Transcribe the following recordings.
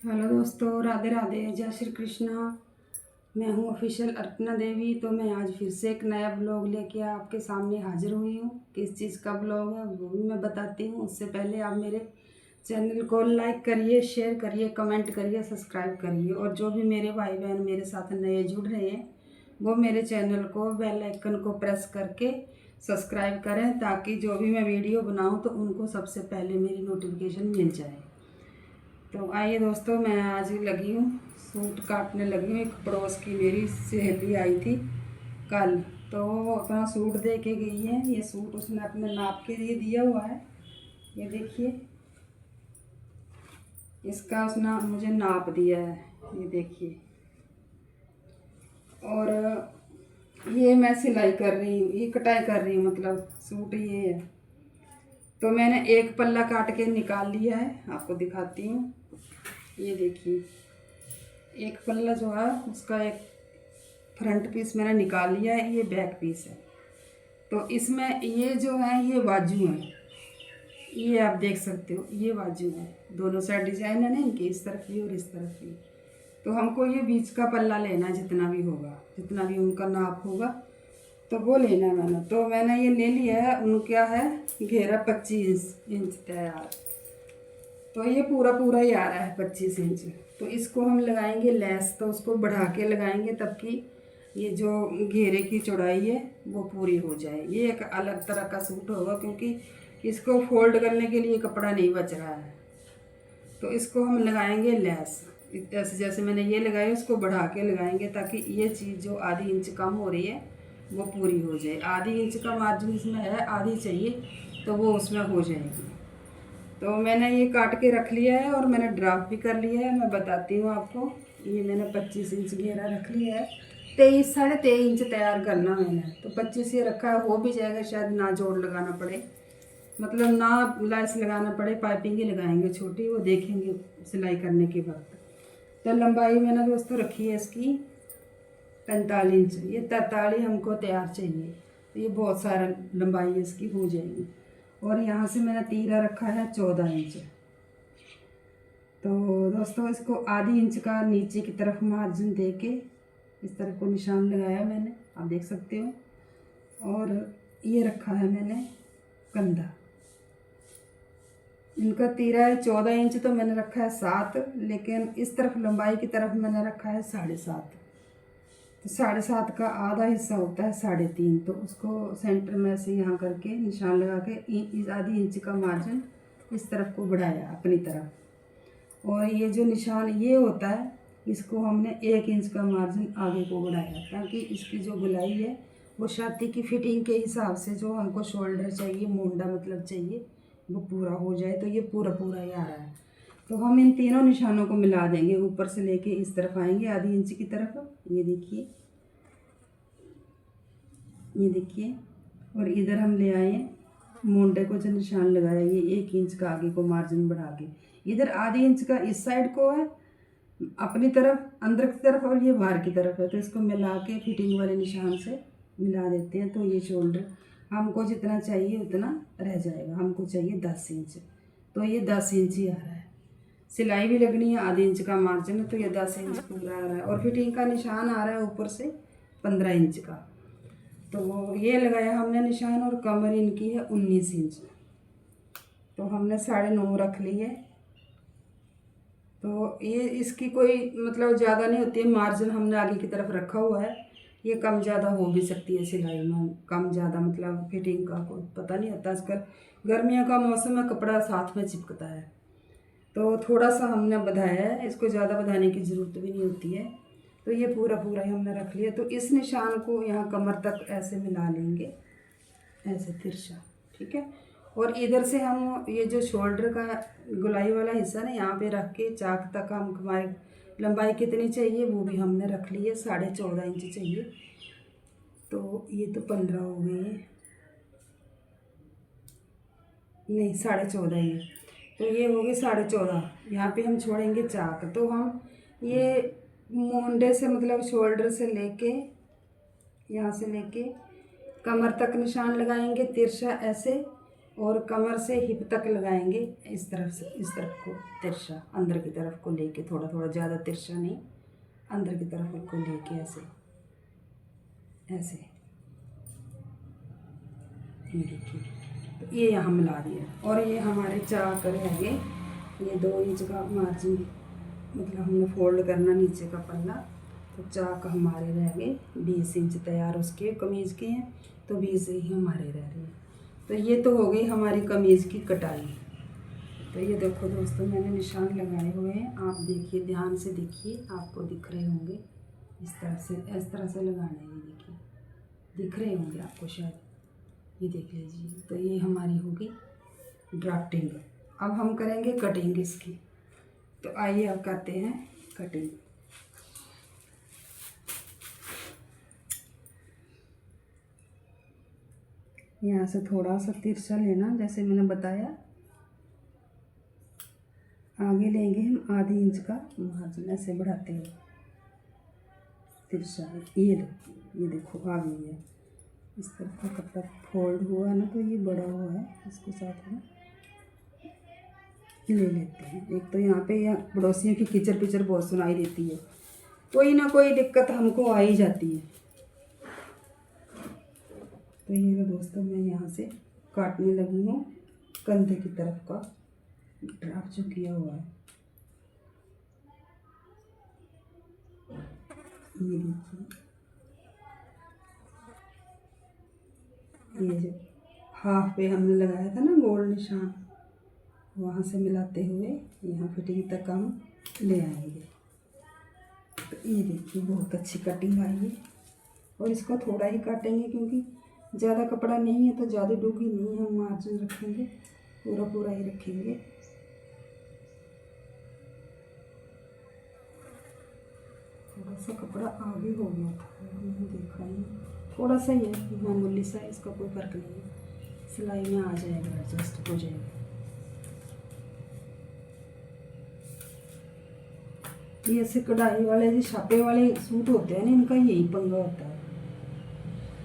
Hello दोस्तों, राधे राधे, जय श्री कृष्णा। मैं हूँ ऑफिशियल अर्पना देवी। तो मैं आज फिर से एक नया ब्लॉग लेके आपके सामने हाजिर हुई हूँ। किस चीज़ का ब्लॉग है वो भी मैं बताती हूँ। उससे पहले आप मेरे चैनल को लाइक करिए, शेयर करिए, कमेंट करिए, सब्सक्राइब करिए। और जो भी मेरे भाई बहन मेरे साथ नए जुड़ रहे हैं वो मेरे चैनल को बेल आइकन को प्रेस करके सब्सक्राइब करें, ताकि जो भी मैं वीडियो बनाऊँ तो उनको सबसे पहले मेरी नोटिफिकेशन मिल जाए। तो आइए दोस्तों, मैं आज लगी हूँ सूट काटने लगी हूँ। एक पड़ोस की मेरी सहेली आई थी कल, तो वो अपना सूट दे के गई है। ये सूट उसने अपने नाप के लिए दिया हुआ है। ये देखिए, इसका उसने मुझे नाप दिया है, ये देखिए। और ये मैं सिलाई कर रही हूँ, ये कटाई कर रही हूँ, मतलब सूट ये है। तो मैंने एक पल्ला काट के निकाल लिया है, आपको दिखाती हूँ। ये देखिए, एक पल्ला जो है उसका एक फ्रंट पीस मैंने निकाल लिया है, ये बैक पीस है। तो इसमें ये जो है ये बाजू है, ये आप देख सकते हो, ये बाजू है। दोनों साइड डिजाइन है ना इनकी, इस तरफ भी और इस तरफ भी। तो हमको ये बीच का पल्ला लेना है, जितना भी होगा, जितना भी उनका नाप होगा तो वो लेना है मैंने। तो मैंने ये ले लिया है। उनका है घेरा 25 इंच तैयार। तो ये पूरा पूरा ही आ रहा है 25 इंच। तो इसको हम लगाएंगे लेस, तो उसको बढ़ा के लगाएंगे तब कि ये जो घेरे की चौड़ाई है वो पूरी हो जाए। ये एक अलग तरह का सूट होगा, क्योंकि इसको फोल्ड करने के लिए कपड़ा नहीं बच रहा है। तो इसको हम लगाएंगे लेस। जैसे जैसे मैंने ये लगाया उसको बढ़ा के लगाएंगे, ताकि ये चीज़ जो आधी इंच कम हो रही है वो पूरी हो जाए। आधी इंच का मार्जिन इसमें है, आधी चाहिए तो वो उसमें हो जाएगी। तो मैंने ये काट के रख लिया है और मैंने ड्राफ्ट भी कर लिया है। मैं बताती हूँ आपको। ये मैंने 25 इंच घेरा रख लिया है। 23 23.5 इंच तैयार करना मैंने। तो 25 ये रखा है, हो भी जाएगा शायद, ना जोड़ लगाना पड़े, मतलब ना लाइस लगाना पड़े, पाइपिंग ही लगाएंगे छोटी, वो देखेंगे सिलाई करने के वक्त। तो लंबाई मैंने दोस्तों रखी है इसकी 45 इंच। ये 43 हमको तैयार चाहिए, तो ये बहुत सारा लंबाई इसकी हो जाएगी। और यहाँ से मैंने तीरा रखा है 14 इंच। तो दोस्तों, इसको आधी इंच का नीचे की तरफ मार्जिन दे के इस तरह को निशान लगाया मैंने, आप देख सकते हो। और ये रखा है मैंने कंधा। इनका तीरा है 14 इंच, तो मैंने रखा है 7, लेकिन इस तरफ लंबाई की तरफ मैंने रखा है 7.5। तो 7.5 का आधा हिस्सा होता है 3.5। तो उसको सेंटर में से यहाँ करके निशान लगा के इस आधी इंच का मार्जिन इस तरफ को बढ़ाया अपनी तरफ। और ये जो निशान ये होता है, इसको हमने 1 इंच का मार्जिन आगे को बढ़ाया, ताकि इसकी जो गुलाई है वो छाती की फिटिंग के हिसाब से जो हमको शोल्डर चाहिए, मूंडा मतलब चाहिए, वो पूरा हो जाए। तो ये पूरा पूरा ही आ रहा है। तो हम इन तीनों निशानों को मिला देंगे, ऊपर से लेके इस तरफ आएंगे आधी इंच की तरफ। ये देखिए, ये देखिए। और इधर हम ले आए मूंडे को, जो निशान लगाया ये 1 इंच का आगे को मार्जिन बढ़ा के। इधर आधी इंच का इस साइड को है अपनी तरफ, अंदर की तरफ, और ये बाहर की तरफ है। तो इसको मिला के फिटिंग वाले निशान से मिला देते हैं। तो ये शोल्डर हमको जितना चाहिए उतना रह जाएगा। हमको चाहिए 10 इंच, तो ये 10 इंच ही आ रहा है। सिलाई भी लगनी है, आधी इंच का मार्जिन है, तो ये 10 इंच पूरा आ रहा है। और फिटिंग का निशान आ रहा है ऊपर से 15 इंच का। तो ये लगाया हमने निशान। और कमर इनकी है 19 इंच, तो हमने 9.5 रख ली है। तो ये इसकी कोई मतलब ज़्यादा नहीं होती है, मार्जिन हमने आगे की तरफ रखा हुआ है। ये कम ज़्यादा हो भी सकती है सिलाई में, कम ज़्यादा मतलब फिटिंग का कोई पता नहीं होता। आजकल गर्मियों का मौसम है, कपड़ा साथ में चिपकता है। तो थोड़ा सा हमने बढ़ाया है, इसको ज़्यादा बढ़ाने की ज़रूरत भी नहीं होती है। तो ये पूरा पूरा ही हमने रख लिया। तो इस निशान को यहाँ कमर तक ऐसे मिला लेंगे, ऐसे तिरछा, ठीक है। और इधर से हम ये जो शोल्डर का गुलाई वाला हिस्सा ना, यहाँ पे रख के चाक तक हम हमारी लंबाई कितनी चाहिए वो भी हमने रख ली है, 14.5 इंच चाहिए। तो ये तो 15 हो गई है, नहीं 14.5 ही है। तो ये हो गई 14.5। यहाँ पे हम छोड़ेंगे चाक। तो हम ये मोंडे से मतलब शोल्डर से लेके यहाँ से लेके कमर तक निशान लगाएंगे तिरछा ऐसे। और कमर से हिप तक लगाएंगे, इस तरफ से इस तरफ को तिरछा, अंदर की तरफ को लेके, थोड़ा थोड़ा, ज़्यादा तिरछा नहीं, अंदर की तरफ को लेके ऐसे ऐसे। ये देखिए, तो ये यहाँ मिला दिया। और ये हमारे चाक रहेंगे, ये 2 इंच का मार्जिन, मतलब हमने फोल्ड करना नीचे का पल्ला, तो चाक हमारे रह गए 20 इंच तैयार उसके कमीज़ के हैं, तो 20 ही हमारे रह रहे हैं। तो ये तो हो गई हमारी कमीज़ की कटाई। तो ये देखो दोस्तों, मैंने निशान लगाए हुए हैं, आप देखिए, ध्यान से देखिए, आपको दिख रहे होंगे। इस तरह से लगाना है, ये देखिए, दिख रहे होंगे आपको शायद, ये देख लीजिए। तो ये हमारी होगी ड्राफ्टिंग। अब हम करेंगे कटिंग इसकी। तो आइए अब करते हैं कटिंग। यहाँ से थोड़ा सा तिरछा लेना, जैसे मैंने बताया। आगे लेंगे हम आधी इंच का मार्जिन, ऐसे बढ़ाते हुए तिरछा। ये लो, ये देखो आ गई है। इस तरफ का कपड़ा फोल्ड हुआ है ना, तो ये बड़ा हुआ है, इसको साथ में ले लेते हैं। एक तो यहाँ पे या पड़ोसियों की किचर पिचर बहुत सुनाई देती है, कोई ना कोई दिक्कत हमको आ ही जाती है। तो ये लो दोस्तों, मैं यहाँ से काटने लगी हूँ कंधे की तरफ का ड्राफ्ट जो किया हुआ है। ये देखिए, ये जो हाफ पे हमने लगाया था ना गोल निशान, वहाँ से मिलाते हुए यहाँ फिटिंग तक हम ले आएंगे। तो ये देखिए, बहुत अच्छी कटिंग आई है। और इसको थोड़ा ही काटेंगे, क्योंकि ज़्यादा कपड़ा नहीं है, तो ज़्यादा डूंगी नहीं हम मार्जिन रखेंगे, पूरा पूरा ही रखेंगे। थोड़ा सा कपड़ा आगे हो गया था, मैंने देखा नहीं, थोड़ा सा ही है, मामूली सा, इसका कोई फ़र्क नहीं है, सिलाई में आ जाएगा, एडजस्ट हो जाएगा। ये ऐसे कढ़ाई वाले जो छापे वाले सूट होते हैं ना, इनका यही पंगा होता है।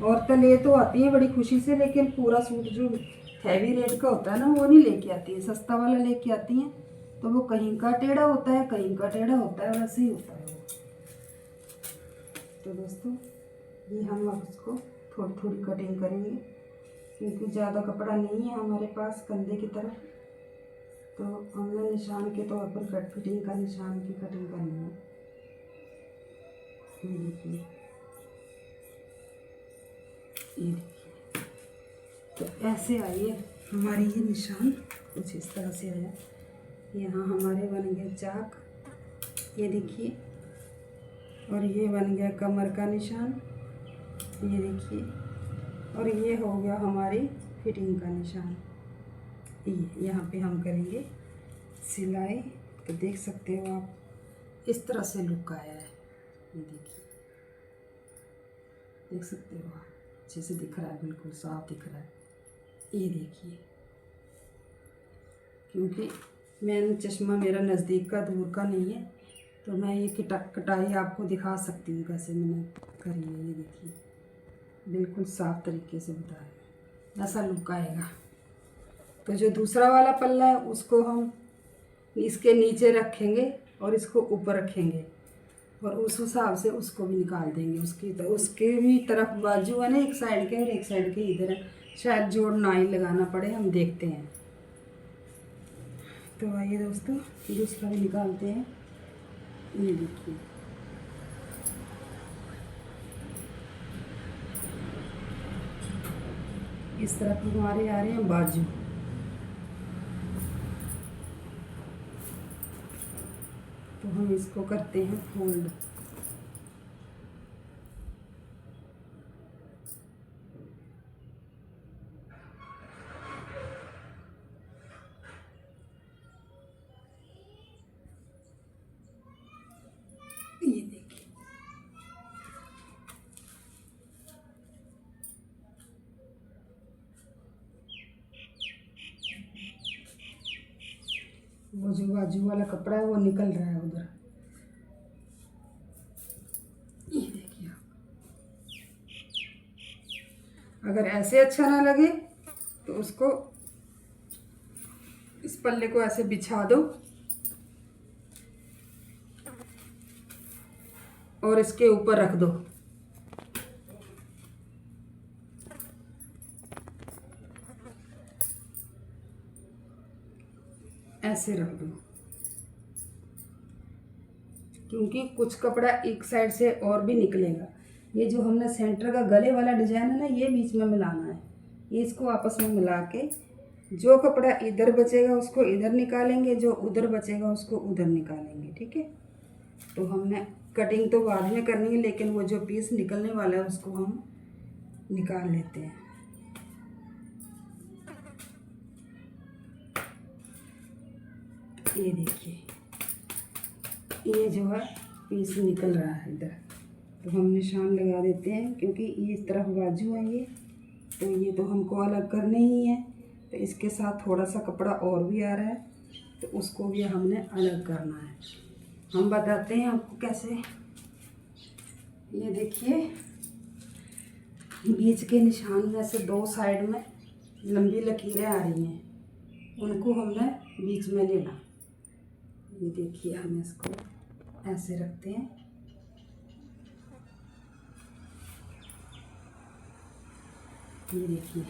औरतें ले तो आती हैं बड़ी खुशी से, लेकिन पूरा सूट जो हैवी रेट का होता है ना, वो नहीं लेके आती है, सस्ता वाला लेके आती हैं। तो वो कहीं का टेढ़ा होता है, कहीं का टेढ़ा होता है, वैसे ही होता है वो। तो दोस्तों, ये हम अब इसको थोड़ी थोड़ी कटिंग करेंगे, क्योंकि ज़्यादा कपड़ा नहीं है हमारे पास कंधे की तरफ। तो हमने निशान के तौर पर कट फिटिंग का निशान की कटिंग करनी है। ये देखिए, ये देखिए, तो ऐसे आइए हमारी ये निशान कुछ इस तरह से आया। यहाँ हमारे बन गए चाक, ये देखिए, और ये बन गया कमर का निशान, ये देखिए, और ये हो गया हमारी फिटिंग का निशान। ये यहाँ पे हम करेंगे सिलाई। तो देख सकते हो आप, इस तरह से लुक आया है, ये देखिए, देख सकते हो आप, अच्छे से दिख रहा है, बिल्कुल साफ दिख रहा है। ये देखिए, क्योंकि मैंने चश्मा मेरा नज़दीक का दूर का नहीं है, तो मैं ये कटाई आपको दिखा सकती हूँ कैसे मैंने करी है। ये देखिए, बिल्कुल साफ तरीके से बता रही, ऐसा लुक आएगा। तो जो दूसरा वाला पल्ला है उसको हम इसके नीचे रखेंगे और इसको ऊपर रखेंगे, और उस हिसाब से उसको भी निकाल देंगे। उसके भी तरफ बाजू है ना, एक साइड के और एक साइड के इधर है, शायद जोड़ ना ही लगाना पड़े, हम देखते हैं। तो आइए दोस्तों, दूसरा भी निकालते हैं। ये देखिए, इस तरफ हमारे आ रहे हैं बाजू, तो हम इसको करते हैं फोल्ड। ये देखिए, वो जो बाजू वाला कपड़ा है वो निकल रहा है उधर, ये देखिए। अगर ऐसे अच्छा ना लगे तो उसको इस पल्ले को ऐसे बिछा दो और इसके ऊपर रख दो। ऐसे रख दो, क्योंकि कुछ कपड़ा एक साइड से और भी निकलेगा। ये जो हमने सेंटर का गले वाला डिजाइन है ना, ये बीच में मिलाना है। ये इसको आपस में मिला के जो कपड़ा इधर बचेगा उसको इधर निकालेंगे, जो उधर बचेगा उसको उधर निकालेंगे। ठीक है, तो हमने कटिंग तो बाद में करनी है, लेकिन वो जो पीस निकलने वाला है उसको हम निकाल लेते हैं। ये देखिए, ये जो है पीस निकल रहा है इधर, तो हम निशान लगा देते हैं, क्योंकि ये इस तरफ बाजू है ये, तो ये तो हमको अलग करने ही है। तो इसके साथ थोड़ा सा कपड़ा और भी आ रहा है, तो उसको भी हमने अलग करना है। हम बताते हैं आपको कैसे। ये देखिए, बीच के निशान में से दो साइड में लंबी लकीरें आ रही हैं, उनको हमने बीच में लेना। ये देखिए, हम इसको ऐसे रखते हैं। ये देखिए,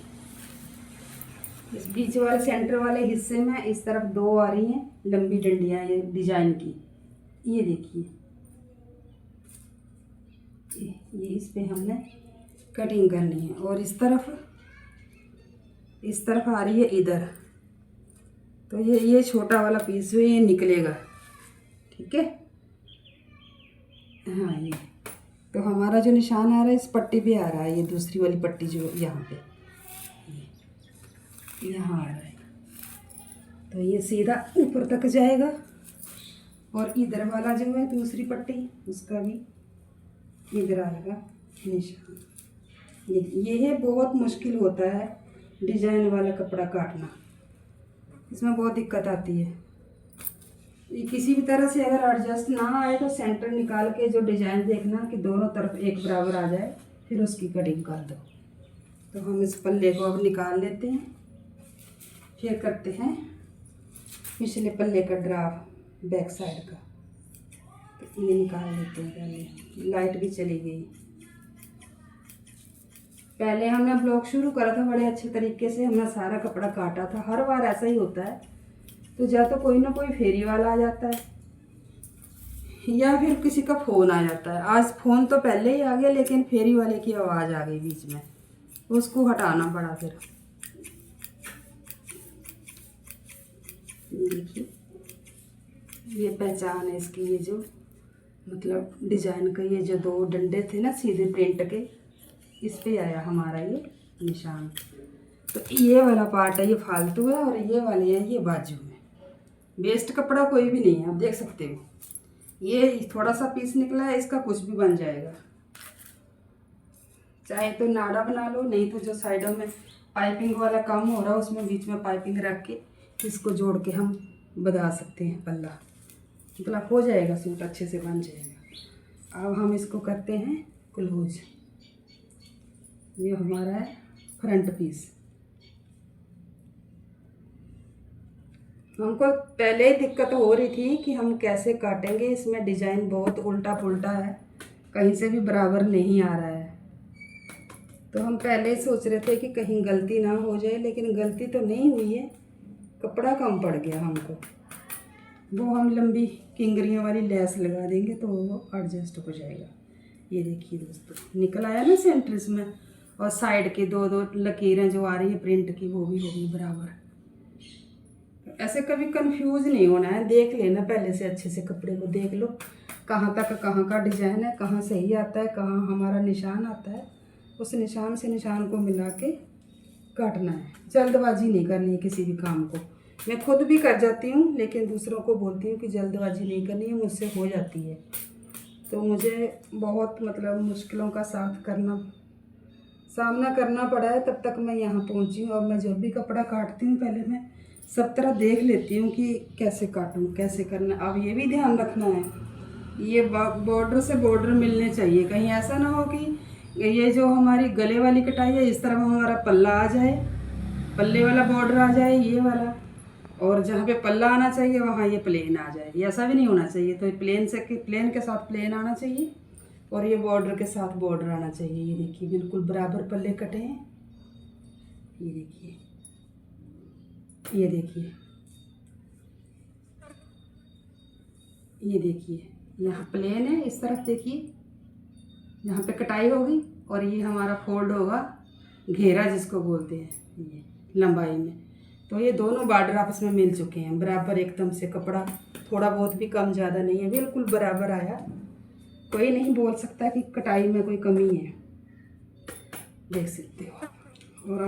इस बीच वाले सेंटर वाले हिस्से में इस तरफ दो आ रही हैं लंबी डंडियां ये डिजाइन की। ये देखिए, ये इस पे हमने कटिंग करनी है, और इस तरफ आ रही है इधर, तो ये छोटा वाला पीस जो ये निकलेगा। ठीक है, हाँ, ये तो हमारा जो निशान आ रहा है इस पट्टी पे आ रहा है, ये दूसरी वाली पट्टी जो यहाँ पे यहाँ आ रहा है, तो ये सीधा ऊपर तक जाएगा। और इधर वाला जो है दूसरी पट्टी, उसका भी इधर आएगा निशान। ये बहुत मुश्किल होता है डिजाइन वाला कपड़ा काटना, इसमें बहुत दिक्कत आती है। ये किसी भी तरह से अगर एडजस्ट ना आए तो सेंटर निकाल के जो डिजाइन देखना कि दोनों तरफ एक बराबर आ जाए, फिर उसकी कटिंग कर दो। तो हम इस पल्ले को अब निकाल लेते हैं, फिर करते हैं पिछले पल्ले का ड्राफ बैक साइड का। तो ये निकाल लेते हैं पहले। लाइट भी चली गई। पहले हमने ब्लॉग शुरू करा था बड़े अच्छे तरीके से, हमने सारा कपड़ा काटा था। हर बार ऐसा ही होता है, तो या तो कोई ना कोई फेरी वाला आ जाता है या फिर किसी का फ़ोन आ जाता है। आज फ़ोन तो पहले ही आ गया, लेकिन फेरी वाले की आवाज़ आ गई बीच में, उसको हटाना पड़ा। फिर ये देखिए, ये पहचान है इसकी। ये जो मतलब डिजाइन का ये जो दो डंडे थे ना सीधे प्रिंट के, इस पे आया हमारा ये निशान। तो ये वाला पार्ट है ये फालतू है, और ये वाले है ये बाजू में। वेस्ट कपड़ा कोई भी नहीं है, आप देख सकते हो। ये थोड़ा सा पीस निकला है, इसका कुछ भी बन जाएगा। चाहे तो नाड़ा बना लो, नहीं तो जो साइडों में पाइपिंग वाला काम हो रहा है उसमें बीच में पाइपिंग रख के इसको जोड़ के हम बना सकते हैं पल्ला। मतलब हो जाएगा, सूट अच्छे से बन जाएगा। अब हम इसको करते हैं क्लोज। ये हमारा है फ्रंट पीस। हमको पहले ही दिक्कत हो रही थी कि हम कैसे काटेंगे, इसमें डिजाइन बहुत उल्टा पुल्टा है, कहीं से भी बराबर नहीं आ रहा है। तो हम पहले ही सोच रहे थे कि कहीं गलती ना हो जाए, लेकिन गलती तो नहीं हुई है, कपड़ा कम पड़ गया हमको। वो हम लंबी किंगरियों वाली लेस लगा देंगे तो वो एडजस्ट हो जाएगा। ये देखिए दोस्तों, निकल आया ना सेंटर इसमें, और साइड के दो दो लकीरें जो आ रही है प्रिंट की वो भी होगी बराबर। ऐसे कभी कंफ्यूज नहीं होना है, देख लेना पहले से, अच्छे से कपड़े को देख लो कहाँ तक कहाँ का डिजाइन है, कहाँ सही आता है, कहाँ हमारा निशान आता है। उस निशान से निशान को मिला के काटना है। जल्दबाजी नहीं करनी है किसी भी काम को। मैं खुद भी कर जाती हूँ, लेकिन दूसरों को बोलती हूँ कि जल्दबाजी नहीं करनी है, मुझसे हो जाती है। तो मुझे बहुत मतलब मुश्किलों का सामना करना पड़ा है, तब तक मैं यहाँ पहुँची हूँ। अब मैं जो भी कपड़ा काटती हूँ पहले मैं सब तरह देख लेती हूँ कि कैसे काटूँ, कैसे करना। अब ये भी ध्यान रखना है, ये बॉर्डर से बॉर्डर मिलने चाहिए। कहीं ऐसा ना हो कि ये जो हमारी गले वाली कटाई है इस तरफ हमारा पल्ला आ जाए, पल्ले वाला बॉर्डर आ जाए ये वाला, और जहाँ पे पल्ला आना चाहिए वहाँ ये प्लेन आ जाए, ये ऐसा भी नहीं होना चाहिए। तो प्लेन से प्लेन के साथ प्लेन आना चाहिए और ये बॉर्डर के साथ बॉर्डर आना चाहिए। ये देखिए बिल्कुल बराबर पल्ले कटे हैं। ये देखिए, ये देखिए, ये देखिए, यहाँ प्लेन है, इस तरफ देखिए, यहाँ पे कटाई होगी और ये हमारा फोल्ड होगा, घेरा जिसको बोलते हैं, ये लंबाई में। तो ये दोनों बॉर्डर आपस में मिल चुके हैं बराबर एकदम से। कपड़ा थोड़ा बहुत भी कम ज़्यादा नहीं है, बिल्कुल बराबर आया। कोई नहीं बोल सकता कि कटाई में कोई कमी है, देख सकते हो। और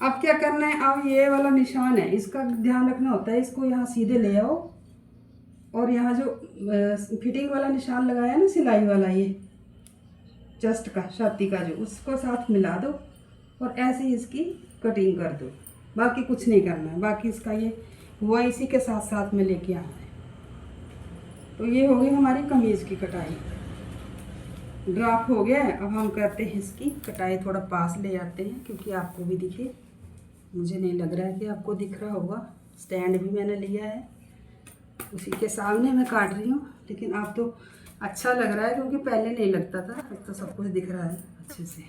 अब क्या करना है, अब ये वाला निशान है, इसका ध्यान रखना होता है। इसको यहाँ सीधे ले आओ और यहाँ जो फिटिंग वाला निशान लगाया ना, सिलाई वाला, ये चेस्ट का, छाती का जो, उसको साथ मिला दो और ऐसे ही इसकी कटिंग कर दो। बाकी कुछ नहीं करना है, बाकी इसका ये हुआ इसी के साथ साथ में लेके आना है। तो ये हो गई हमारी कमीज़ की कटाई, ड्राफ्ट हो गया है। अब हम करते हैं इसकी कटाई, थोड़ा पास ले आते हैं क्योंकि आपको भी दिखे। मुझे नहीं लग रहा है कि आपको दिख रहा होगा, स्टैंड भी मैंने लिया है, उसी के सामने मैं काट रही हूँ। लेकिन आप तो अच्छा लग रहा है क्योंकि पहले नहीं लगता था, अब तो सब कुछ दिख रहा है अच्छे से।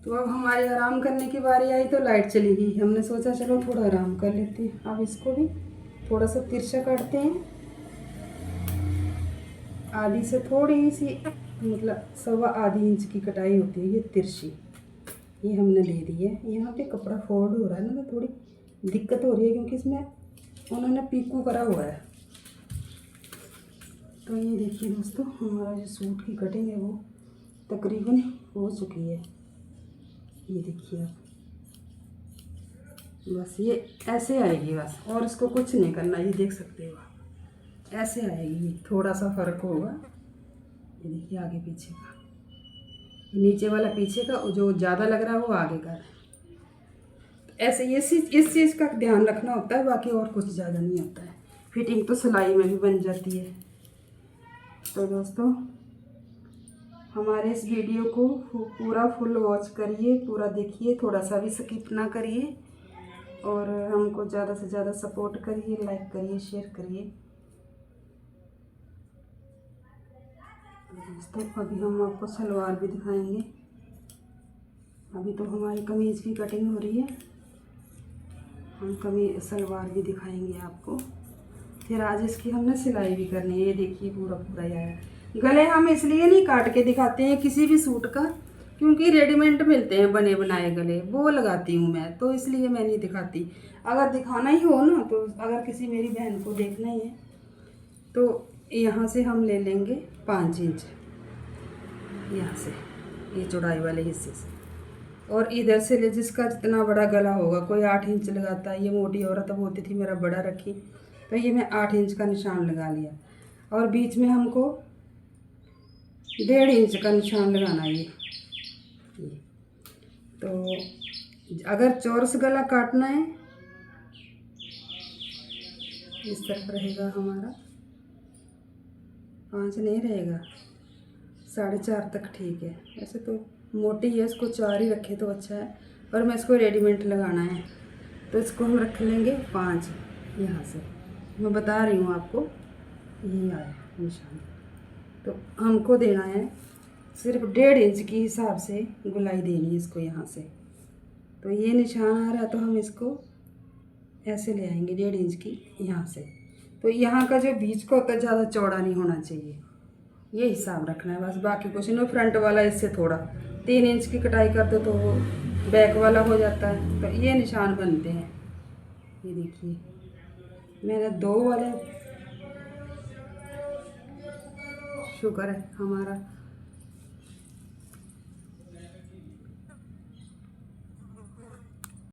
तो अब हमारी आराम करने की बारी आई तो लाइट चली गई। हमने सोचा चलो थोड़ा आराम कर लेते हैं। अब इसको भी थोड़ा सा तिरछा काटते हैं, आधी से थोड़ी सी, मतलब 1.25 इंच की कटाई होती है ये तिरछी, ये हमने दे दी है। यहाँ पे कपड़ा फोल्ड हो रहा है ना, तो थोड़ी दिक्कत हो रही है क्योंकि इसमें उन्होंने पीकू करा हुआ है। तो ये देखिए दोस्तों, हमारा जो सूट की कटिंग है वो तकरीबन हो चुकी है। ये देखिए आप, बस ये ऐसे आएगी बस, और इसको कुछ नहीं करना। ये देख सकते हो आप, ऐसे आएगी, थोड़ा सा फ़र्क होगा। ये देखिए आगे पीछे का, नीचे वाला पीछे का, जो ज़्यादा लग रहा है वो आगे का। ऐसे ये इस चीज़ का ध्यान रखना होता है, बाकी और कुछ ज़्यादा नहीं होता है। फिटिंग तो सिलाई में भी बन जाती है। तो दोस्तों हमारे इस वीडियो को पूरा फुल वॉच करिए, पूरा देखिए, थोड़ा सा भी स्किप ना करिए और हमको ज़्यादा से ज़्यादा सपोर्ट करिए, लाइक करिए, शेयर करिए। दोस्तों अभी हम आपको सलवार भी दिखाएंगे। अभी तो हमारी कमीज़ की कटिंग हो रही है, हम सलवार भी दिखाएंगे आपको। फिर आज इसकी हमने सिलाई भी करनी है। ये देखिए पूरा पूरा आया। गले हम इसलिए नहीं काट के दिखाते हैं किसी भी सूट का, क्योंकि रेडीमेड मिलते हैं बने बनाए गले, वो लगाती हूँ मैं, तो इसलिए मैं नहीं दिखाती। अगर दिखाना ही हो ना, तो अगर किसी मेरी बहन को देखना ही है तो यहाँ से हम ले लेंगे 5 इंच, यहाँ से ये चौड़ाई वाले हिस्से से, और इधर से ले जिसका जितना बड़ा गला होगा। कोई 8 इंच लगाता है, ये मोटी औरत अब होती थी, मेरा बड़ा रखी, तो ये मैं 8 इंच का निशान लगा लिया। और बीच में हमको 1.5 इंच का निशान लगाना है। ये तो अगर चौरस गला काटना है, इस तरफ रहेगा हमारा, 5 नहीं रहेगा, 4.5 तक ठीक है। वैसे तो मोटी है, इसको 4 ही रखे तो अच्छा है, और मैं इसको रेडीमेड लगाना है तो इसको हम रख लेंगे 5। यहाँ से मैं बता रही हूँ आपको, यही आया निशान। तो हमको देना है सिर्फ 1.5 इंच की हिसाब से गुलाई देनी है इसको यहाँ से। तो ये निशान आ रहा है तो हम इसको ऐसे ले आएंगे 1.5 इंच की यहाँ से। तो यहाँ का जो बीच का होता है ज़्यादा चौड़ा नहीं होना चाहिए, ये हिसाब रखना है बस, बाकी कुछ नहीं। फ्रंट वाला इससे थोड़ा 3 इंच की कटाई कर दो तो वो बैक वाला हो जाता है। तो ये निशान बनते हैं। ये देखिए मैंने 2 वाले, शुक्र है हमारा